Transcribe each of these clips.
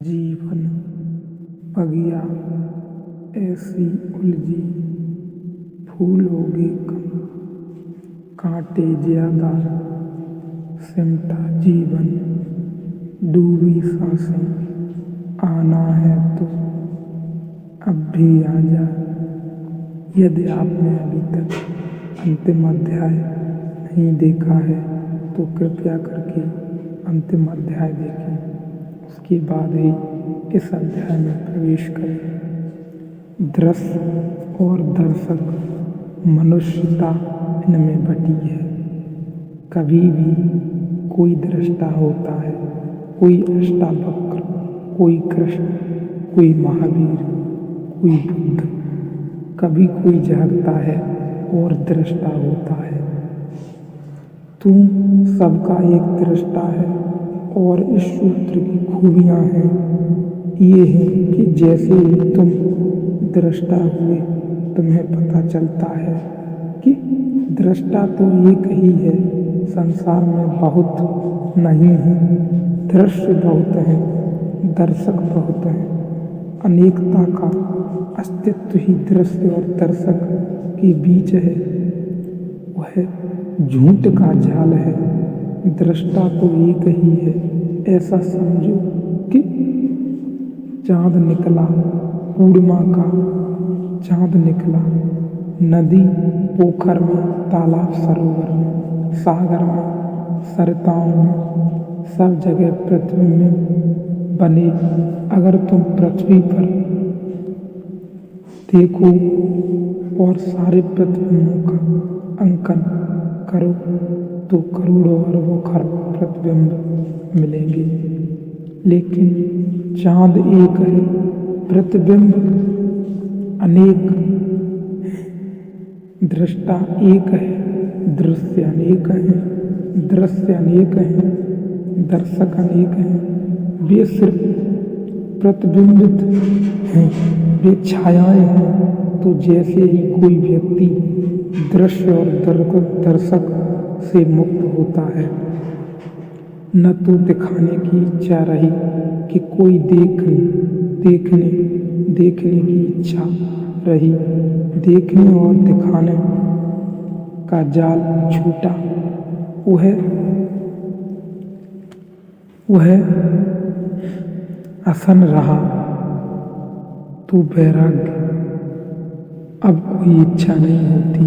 जीवन बगिया ऐसी उलझी, फूलोगे कम, कांटे ज्यादा, सिमटा जीवन, डूबी सांसें, आना है तो अब भी आ जा। यदि आपने अभी तक अंतिम अध्याय नहीं देखा है तो कृपया करके अंतिम अध्याय देखें, उसके बाद ही इस अध्याय में प्रवेश करें। दृश्य और दर्शक, मनुष्यता इनमें बटी है। कभी भी कोई दृष्टा होता है, कोई अष्टावक्र, कोई कृष्ण, कोई महावीर, कोई बुद्ध। कभी कोई जागता है और दृष्टा होता है। तू सबका एक दृष्टा है और इस सूत्र की खूबियाँ हैं ये है कि जैसे ही तुम दृष्टा हुए तुम्हें पता चलता है कि दृष्टा तो एक ही है, संसार में बहुत नहीं है, दृश्य बहुत है, दर्शक बहुत है। अनेकता का अस्तित्व ही दृश्य और दर्शक के बीच है। वह झूठ का जाल है, दृष्टा तो एक ही है। ऐसा समझो कि चांद निकला, पूर्णिमा का चांद निकला, नदी, पोखर में, तालाब, सरोवर में, सागर में, सरिताओं में, सब जगह प्रतिबिंब बने। अगर तुम पृथ्वी पर देखो और सारे प्रतिबिंबों का अंकन करो तो करोड़ों अरबों खरबों प्रतिबिंब मिलेंगे, लेकिन चांद एक है, प्रतिबिंब अनेक, दृष्टा एक है, दृश्य अनेक है, दृश्य अनेक है, दर्शक अनेक हैं। वे सिर्फ प्रतिबिंबित हैं, वे छायाएं हैं। तो जैसे ही कोई व्यक्ति दृश्य और दर्शक से मुक्त होता है, न तो दिखाने की इच्छा रही कि कोई देखने की इच्छा रही, देखने और दिखाने का जाल छूटा। वह आसन रहा तो वैराग्य। अब कोई इच्छा नहीं होती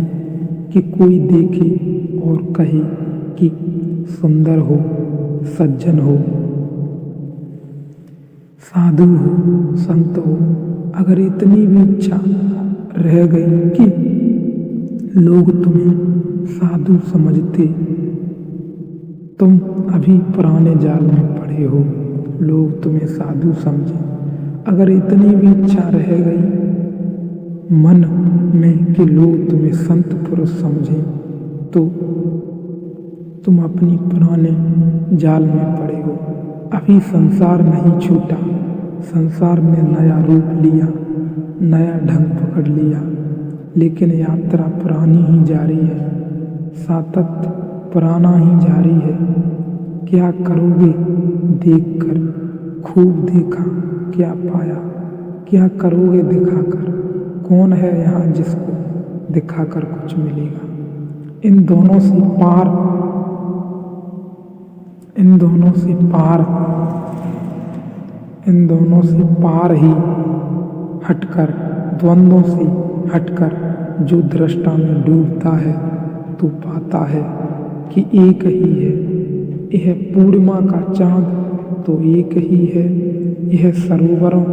कि कोई देखे और कहे कि सुंदर हो, सज्जन हो, साधु हो, संत हो। अगर इतनी भी इच्छा रह गई कि लोग तुम्हें साधु समझते, तुम अभी पुराने जाल में पड़े हो, लोग तुम्हें साधु समझे। अगर इतनी भी इच्छा रह गई मन में कि लोग तुम्हें संत पुरुष समझें, तो तुम अपनी पुराने जाल में पड़े हो। अभी संसार नहीं छूटा, संसार ने नया रूप लिया, नया ढंग पकड़ लिया, लेकिन यात्रा पुरानी ही जारी है, सातत्य पुराना ही जारी है। क्या करोगे देखकर, खूब देखा क्या पाया, क्या करोगे दिखाकर, कौन है यहाँ जिसको दिखाकर कुछ मिलेगा। इन दोनों से पार ही हटकर, द्वंद्वों से हटकर जो दृष्टा में डूबता है तो पाता है कि एक ही है। यह पूर्णिमा का चांद तो एक ही है। यह सरोवरों,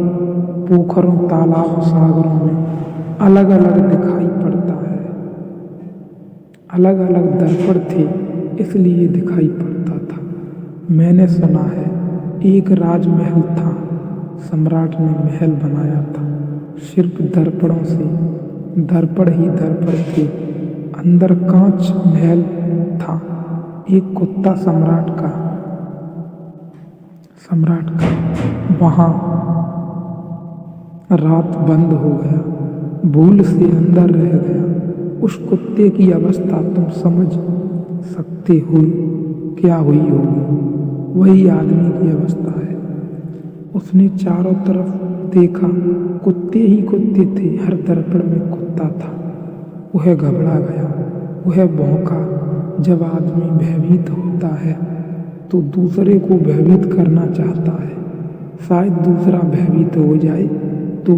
पोखरों, तालाबों, सागरों में अलग अलग दिखाई पड़ता है। अलग अलग दर्पण थे इसलिए दिखाई पड़ता था। मैंने सुना है एक राजमहल था, सम्राट ने महल बनाया था सिर्फ दर्पणों से, दर्पण ही दर्पण थे, अंदर कांच महल था। एक कुत्ता सम्राट का वहां रात बंद हो गया, भूल से अंदर रह गया। उस कुत्ते की अवस्था तुम समझ सकते हो क्या हुई होगी। वही आदमी की अवस्था है। उसने चारों तरफ देखा, कुत्ते ही कुत्ते थे, हर दर्पण में कुत्ता था। वह घबरा गया, वह भौंका। जब आदमी भयभीत होता है तो दूसरे को भयभीत करना चाहता है, शायद दूसरा भयभीत हो जाए तो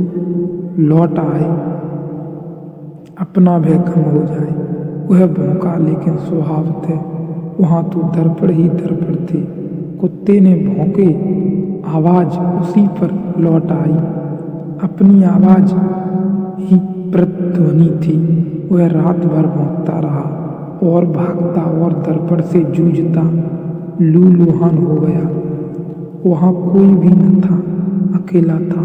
लौट आए, अपना भय कम हो जाए। वह भौंका, लेकिन स्वभावतः वहाँ तो दर्पण ही दर्पण थे। कुत्ते ने भौंके, आवाज उसी पर लौट आई, अपनी आवाज ही प्रतिध्वनि थी। वह रात भर भौंकता रहा और भागता और दर्पण से जूझता लूलुहान हो गया। वहाँ कोई भी न था, अकेला था।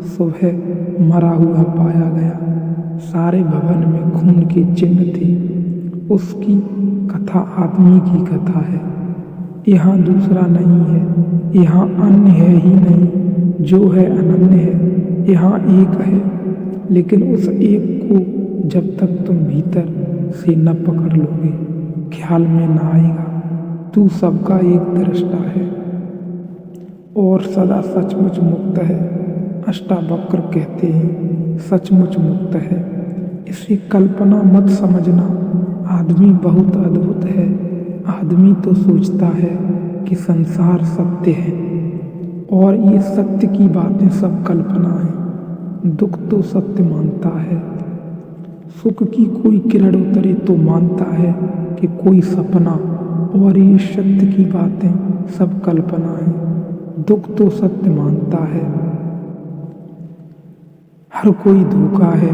सुबह मरा हुआ पाया गया, सारे भवन में खून के चिन्ह थे। उसकी कथा आदमी की कथा है। यहाँ दूसरा नहीं है, यहाँ अन्य है ही नहीं, जो है अनन्य है। यहाँ एक है, लेकिन उस एक को जब तक तुम भीतर से न पकड़ लोगे, ख्याल में न आएगा। तू सबका एक दृष्टा है और सदा सचमुच मुक्त है। अष्टावक्र कहते हैं सचमुच मुक्त है। इसे कल्पना मत समझना। आदमी बहुत अद्भुत है। आदमी तो सोचता है कि संसार सत्य है और ये सत्य की बातें सब कल्पना है। दुख तो सत्य मानता है, सुख की कोई किरण उतरे तो मानता है कि कोई सपना, और ये सत्य की बातें सब कल्पना है। दुख तो सत्य मानता है, हर कोई धोखा है।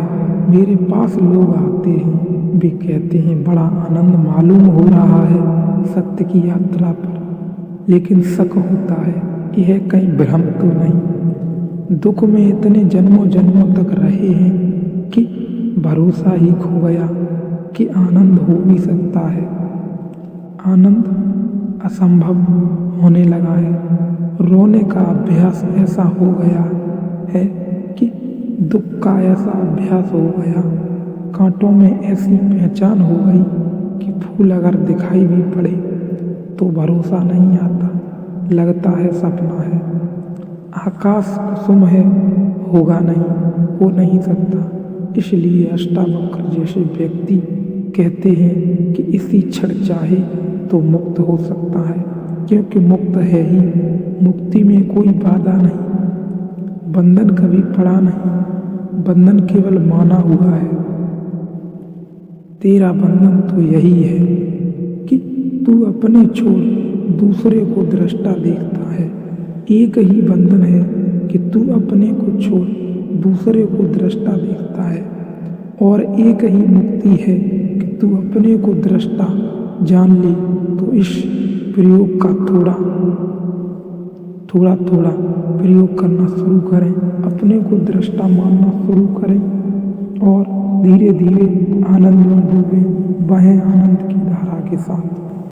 मेरे पास लोग आते हैं, वे कहते हैं बड़ा आनंद मालूम हो रहा है सत्य की यात्रा पर, लेकिन शक होता है यह कहीं भ्रम तो नहीं। दुख में इतने जन्मों जन्मों तक रहे हैं कि भरोसा ही खो गया कि आनंद हो भी सकता है। आनंद असंभव होने लगा है। रोने का अभ्यास ऐसा हो गया है कि दुख का ऐसा अभ्यास हो गया, कांटों में ऐसी पहचान हो गई कि फूल अगर दिखाई भी पड़े तो भरोसा नहीं आता, लगता है सपना है। आकाश कुसुम है, होगा नहीं, हो नहीं सकता। इसलिए अष्टावक्र जैसे व्यक्ति कहते हैं कि इसी क्षण चाहे तो मुक्त हो सकता है, क्योंकि मुक्त है ही। मुक्ति में कोई बाधा नहीं, बंधन कभी पड़ा नहीं, बंधन केवल माना हुआ है। तेरा बंधन तो यही है कि तू अपने छोड़ दूसरे को दृष्टा देखता है। एक ही बंधन है कि तू अपने को छोड़ दूसरे को दृष्टा देखता है, और एक ही मुक्ति है कि तू अपने को दृष्टा जान ले। तो इस प्रयोग का थोड़ा थोड़ा प्रयोग करना शुरू करें, अपने को दृष्टा मानना शुरू करें और धीरे धीरे आनंद में डूबें, बहें आनंद की धारा के साथ।